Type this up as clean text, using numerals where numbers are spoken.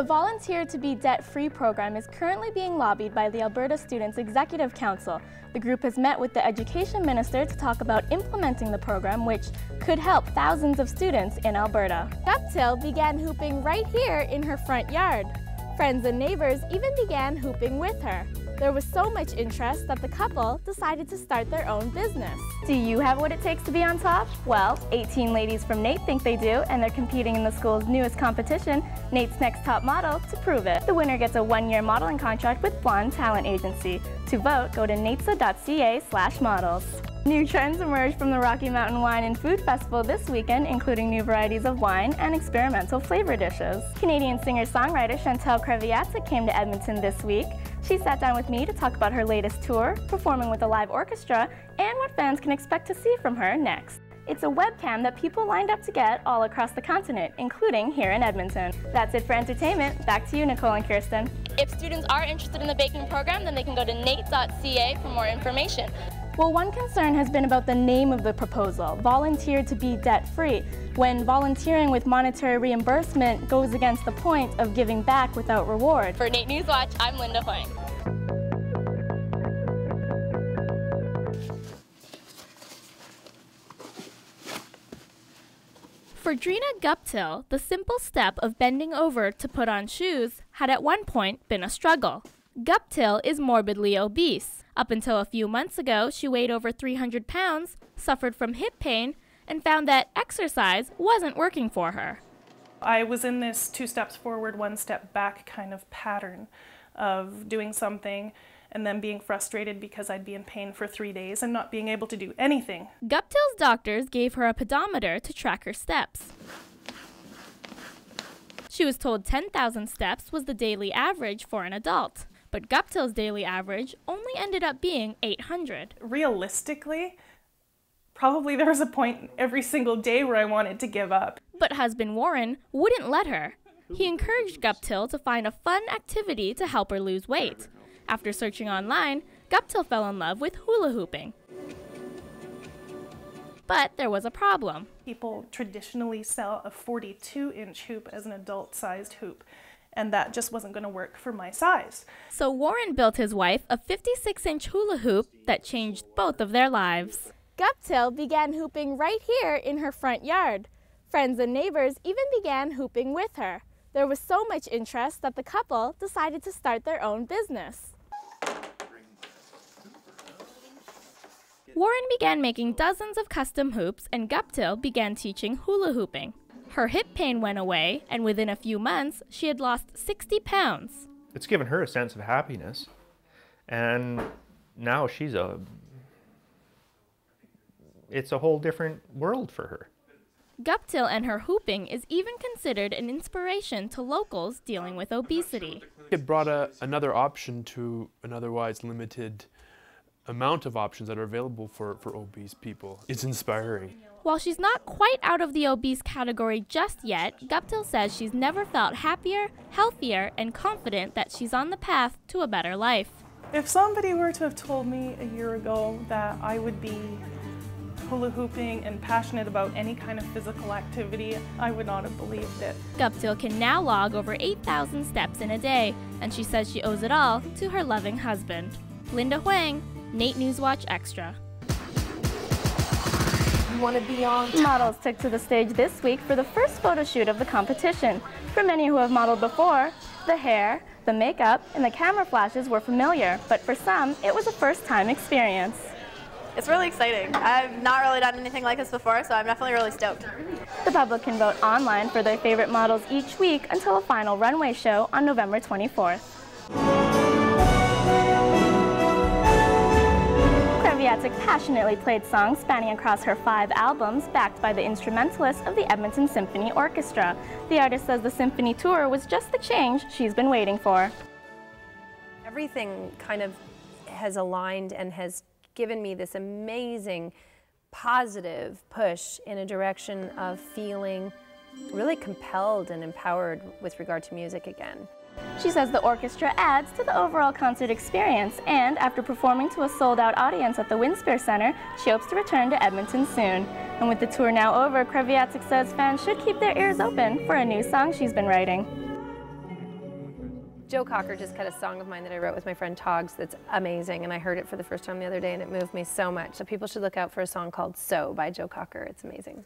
Volunteer to Be Debt-Free program is currently being lobbied by the Alberta Students' Executive Council. The group has met with the Education Minister to talk about implementing the program, which could help thousands of students in Alberta. Guptill began hooping right here in her front yard. Friends and neighbors even began hooping with her. There was so much interest that the couple decided to start their own business. Do you have what it takes to be on top? Well, 18 ladies from NAIT think they do, and they're competing in the school's newest competition, NAIT's Next Top Model, to prove it. The winner gets a one-year modeling contract with Blonde Talent Agency. To vote, go to naitsa.ca/models. New trends emerged from the Rocky Mountain Wine and Food Festival this weekend, including new varieties of wine and experimental flavor dishes. Canadian singer-songwriter Chantal Kreviatek came to Edmonton this week. She sat down with me to talk about her latest tour, performing with a live orchestra, and what fans can expect to see from her next. It's a webcam that people lined up to get all across the continent, including here in Edmonton. That's it for entertainment. Back to you, Nicole and Kirsten. If students are interested in the baking program, then they can go to nait.ca for more information. Well, one concern has been about the name of the proposal, Volunteer to Be Debt-Free, when volunteering with monetary reimbursement goes against the point of giving back without reward. For NAIT Newswatch, I'm Linda Hoang. For Drina Guptill, the simple step of bending over to put on shoes had at one point been a struggle. Guptill is morbidly obese. Up until a few months ago, she weighed over 300 pounds, suffered from hip pain, and found that exercise wasn't working for her. I was in this 2 steps forward, 1 step back kind of pattern of doing something and then being frustrated because I'd be in pain for 3 days and not being able to do anything. Guptill's doctors gave her a pedometer to track her steps. She was told 10,000 steps was the daily average for an adult. But Guptill's daily average only ended up being 800. Realistically, probably there was a point every single day where I wanted to give up. But husband Warren wouldn't let her. He encouraged Guptill to find a fun activity to help her lose weight. After searching online, Guptill fell in love with hula hooping. But there was a problem. People traditionally sell a 42-inch hoop as an adult-sized hoop, and that just wasn't going to work for my size. So Warren built his wife a 56-inch hula hoop that changed both of their lives. Guptill began hooping right here in her front yard. Friends and neighbors even began hooping with her. There was so much interest that the couple decided to start their own business. Warren began making dozens of custom hoops, and Guptill began teaching hula hooping. Her hip pain went away, and within a few months, she had lost 60 pounds. It's given her a sense of happiness, and now it's a whole different world for her. Guptill and her hooping is even considered an inspiration to locals dealing with obesity. It brought another option to an otherwise limited amount of options that are available for obese people. It's inspiring. While she's not quite out of the obese category just yet, Guptill says she's never felt happier, healthier, and confident that she's on the path to a better life. If somebody were to have told me a year ago that I would be hula hooping and passionate about any kind of physical activity, I would not have believed it. Guptill can now log over 8,000 steps in a day, and she says she owes it all to her loving husband. Linda Hoang, NAIT Newswatch Extra. You want to be on top. Models took to the stage this week for the first photo shoot of the competition. For many who have modeled before, the hair, the makeup, and the camera flashes were familiar, but for some, it was a first-time experience. It's really exciting. I've not really done anything like this before, so I'm definitely really stoked. The public can vote online for their favorite models each week until a final runway show on November 24th. Kreviatek passionately played songs spanning across her 5 albums, backed by the instrumentalists of the Edmonton Symphony Orchestra. The artist says the symphony tour was just the change she's been waiting for. Everything kind of has aligned and has given me this amazing positive push in a direction of feeling really compelled and empowered with regard to music again. She says the orchestra adds to the overall concert experience, and after performing to a sold-out audience at the Winspear Center, she hopes to return to Edmonton soon. And with the tour now over, Kreviatek says fans should keep their ears open for a new song she's been writing. Joe Cocker just cut a song of mine that I wrote with my friend Togs that's amazing, and I heard it for the first time the other day and it moved me so much. So people should look out for a song called So by Joe Cocker. It's amazing.